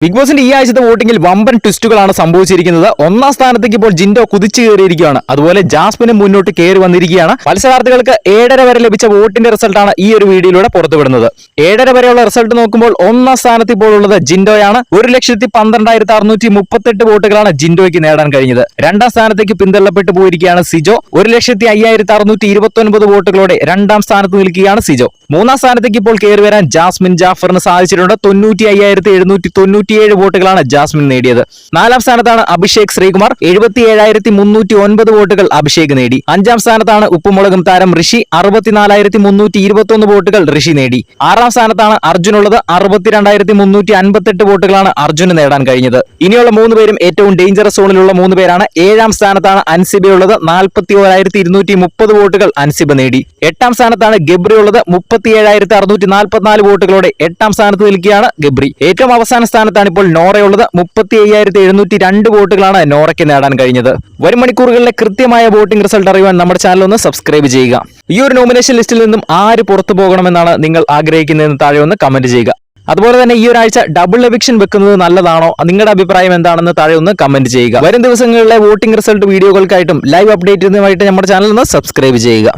Big ബോസിന്റെ ഈ ആഴ്ചത്തെ വോട്ടിംഗിൽ വമ്പൻ ട്വിസ്റ്റുകളാണ് സംഭവിച്ചിരിക്കുന്നത്. ഒന്നാം സ്ഥാനത്തേക്ക് ഇപ്പോൾ ജിൻഡോ കുതിച്ചു കയറിയിരിക്കുകയാണ്. അതുപോലെ ജാസ്മിനും മുന്നോട്ട് കയറി വന്നിരിക്കുകയാണ്. മത്സരാർത്ഥികൾക്ക് 7:30 വരെ ലഭിച്ച വോട്ടിന്റെ റിസൾട്ടാണ് ഈ ഒരു വീഡിയോയിലൂടെ പുറത്തുവിടുന്നത്. 7:30 വരെയുള്ള റിസൾട്ട് നോക്കുമ്പോൾ ഒന്നാം സ്ഥാനത്ത് ഇപ്പോൾ ഉള്ളത് ജിൻഡോയാണ്. 1,12,638 വോട്ടുകളാണ് ജിൻഡോയ്ക്ക് നേടാൻ കഴിഞ്ഞത്. രണ്ടാം സ്ഥാനത്തേക്ക് പിന്തള്ളപ്പെട്ടു പോയിരിക്കുകയാണ് സിജോ. 1,05,629 വോട്ടുകളോടെ രണ്ടാം സ്ഥാനത്ത് നിൽക്കുകയാണ് സിജോ. മൂന്നാം സ്ഥാനത്തേക്ക് ഇപ്പോൾ കയറി വരാൻ ജാസ്മിൻ ജാഫറിന് സാധിച്ചിട്ടുണ്ട്. 95,797 വോട്ടുകളാണ് ജാസ്മിൻ നേടിയത്. നാലാം സ്ഥാനത്താണ് അഭിഷേക് ശ്രീകുമാർ. 77,309 വോട്ടുകൾ അഭിഷേക് നേടി. അഞ്ചാം സ്ഥാനത്താണ് ഉപ്പുമുളകും താരം ഋഷി. 64,321 വോട്ടുകൾ ഋഷി നേടി. ആറാം സ്ഥാനത്താണ് അർജുൻ ഉള്ളത്. 62,358 വോട്ടുകളാണ് അർജുന് നേടാൻ കഴിഞ്ഞത്. ഇനിയുള്ള 3 പേരും ഏറ്റവും ഡേഞ്ചറസ് സോണിലുള്ള 3 പേരാണ്. ഏഴാം സ്ഥാനത്താണ് അൻസിബയുള്ളത്. 41,230 വോട്ടുകൾ അൻസിബ നേടി. എട്ടാം സ്ഥാനത്താണ് ഗബ്രി ഉള്ളത്. 37,644 വോട്ടുകളോടെ എട്ടാം സ്ഥാനത്ത് നിൽക്കുകയാണ് ഗബ്രി. ഏറ്റവും അവസാന സ്ഥാനത്താണ് ഇപ്പോൾ നോറയുള്ളത്. 35,702 വോട്ടുകളാണ് നോറയ്ക്ക് നേടാൻ കഴിഞ്ഞത്. വരും മണിക്കൂറുകളിലെ കൃത്യമായ വോട്ടിംഗ് റിസൾട്ട് അറിയുവാൻ നമ്മുടെ ചാനൽ ഒന്ന് സബ്സ്ക്രൈബ് ചെയ്യുക. ഈ ഒരു നോമിനേഷൻ ലിസ്റ്റിൽ നിന്നും ആര് പുറത്തു പോകണമെന്നാണ് നിങ്ങൾ ആഗ്രഹിക്കുന്നതെന്ന് താഴെ ഒന്ന് കമന്റ് ചെയ്യുക. അതുപോലെ തന്നെ ഈ ഒരാഴ്ച ഡബിൾ എവിക്ഷൻ വെക്കുന്നത് നല്ലതാണോ? നിങ്ങളുടെ അഭിപ്രായം എന്താണെന്ന് താഴെ ഒന്ന് കമന്റ് ചെയ്യുക. വരും ദിവസങ്ങളിലെ വോട്ടിംഗ് റിസൾട്ട് വീഡിയോകൾക്കായിട്ടും ലൈവ് അപ്ഡേറ്റിനുമായിട്ട് നമ്മുടെ ചാനൽ ഒന്ന് സബ്സ്ക്രൈബ് ചെയ്യുക.